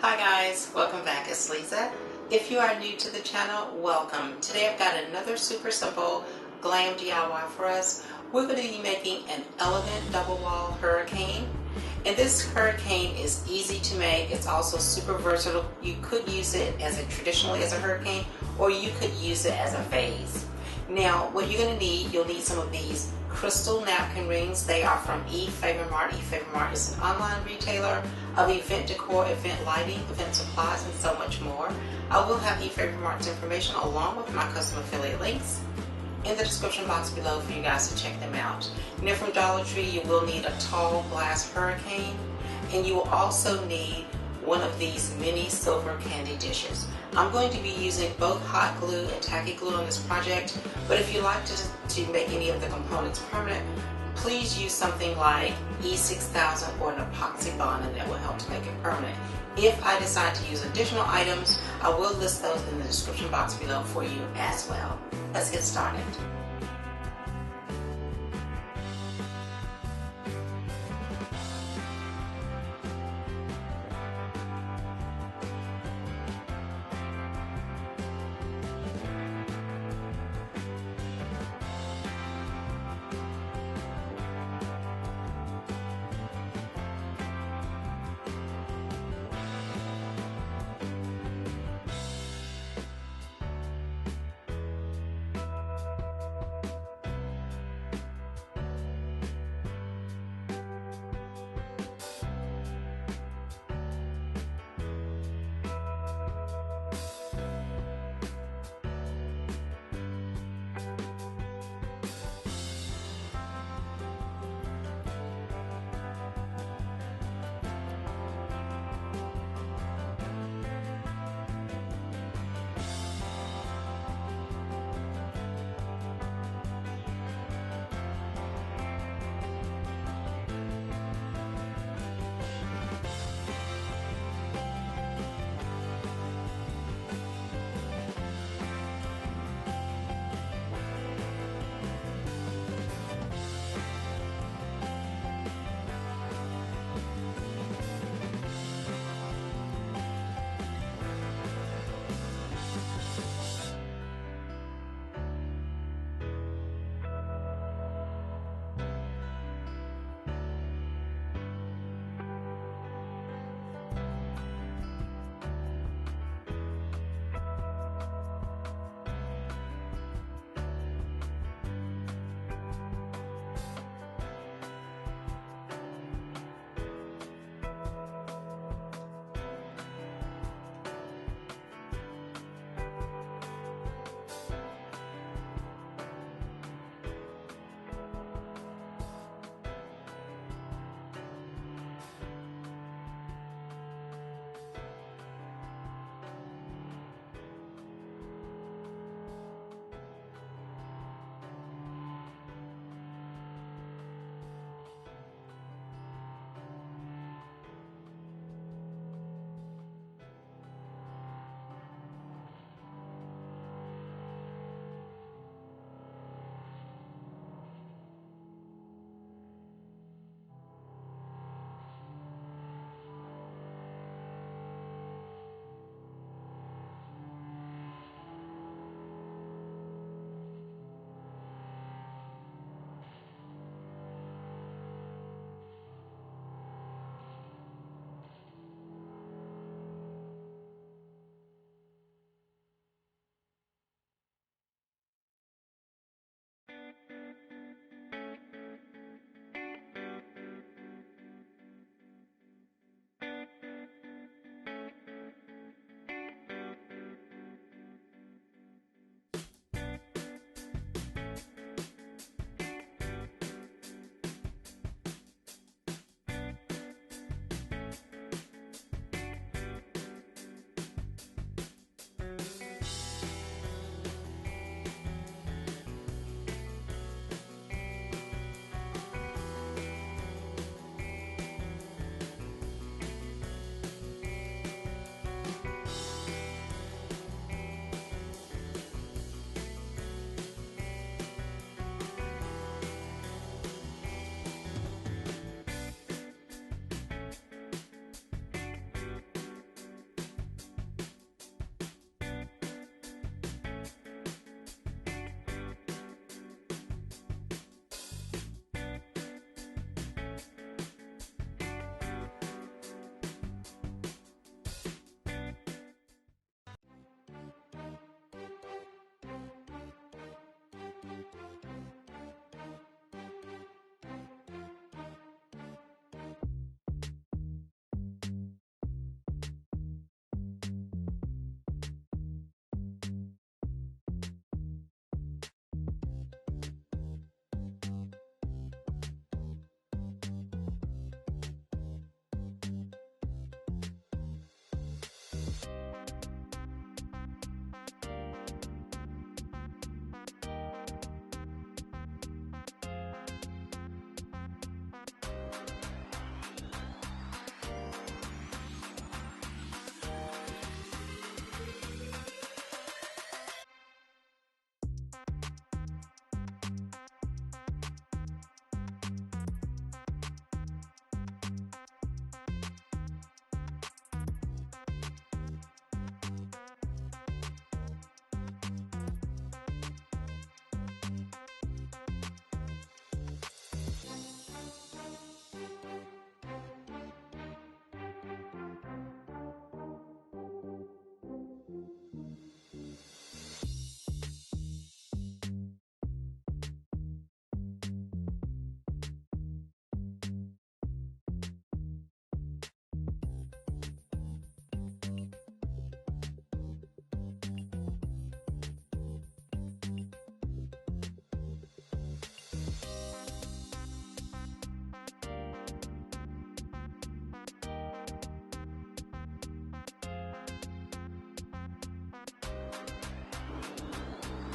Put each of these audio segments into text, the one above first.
Hi guys, welcome back. It's Lisa. If you are new to the channel, welcome. Today I've got another super simple glam DIY for us. We're going to be making an elegant double wall hurricane. And this hurricane is easy to make. It's also super versatile. You could use it traditionally as a hurricane, or you could use it as a vase. Now, what you're going to need, you'll need some of these crystal napkin rings. They are from Efavormart. Efavormart is an online retailer of event decor, event lighting, event supplies, and so much more. I will have Efavormart's information along with my custom affiliate links in the description box below for you guys to check them out. Now from Dollar Tree, you will need a tall glass hurricane, and you will also need one of these mini silver candy dishes. I'm going to be using both hot glue and tacky glue on this project, but if you like to make any of the components permanent, please use something like E6000 or an epoxy bond, and that will help to make it permanent. If I decide to use additional items, I will list those in the description box below for you as well. Let's get started.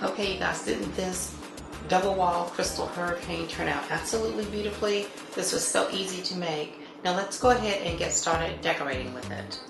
Okay, you guys, didn't this double wall crystal hurricane turn out absolutely beautifully? This was so easy to make. Now let's go ahead and get started decorating with it.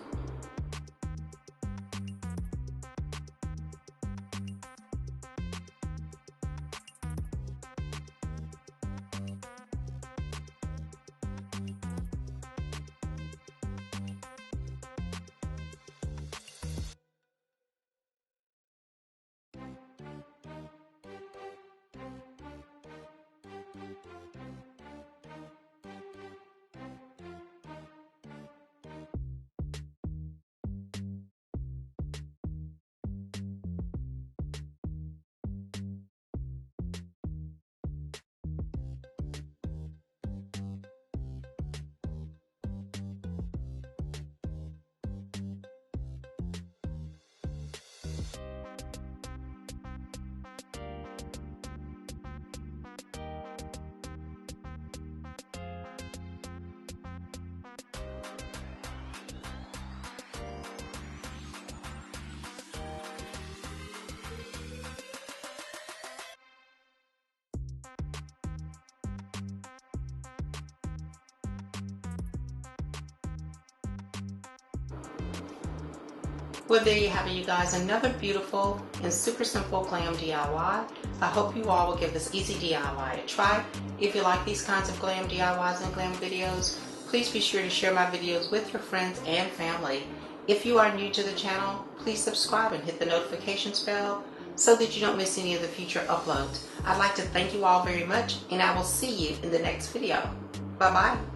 Well, there you have it, you guys. Another beautiful and super simple glam DIY. I hope you all will give this easy DIY a try. If you like these kinds of glam DIYs and glam videos, please be sure to share my videos with your friends and family. If you are new to the channel, please subscribe and hit the notifications bell so that you don't miss any of the future uploads. I'd like to thank you all very much, and I will see you in the next video. Bye-bye.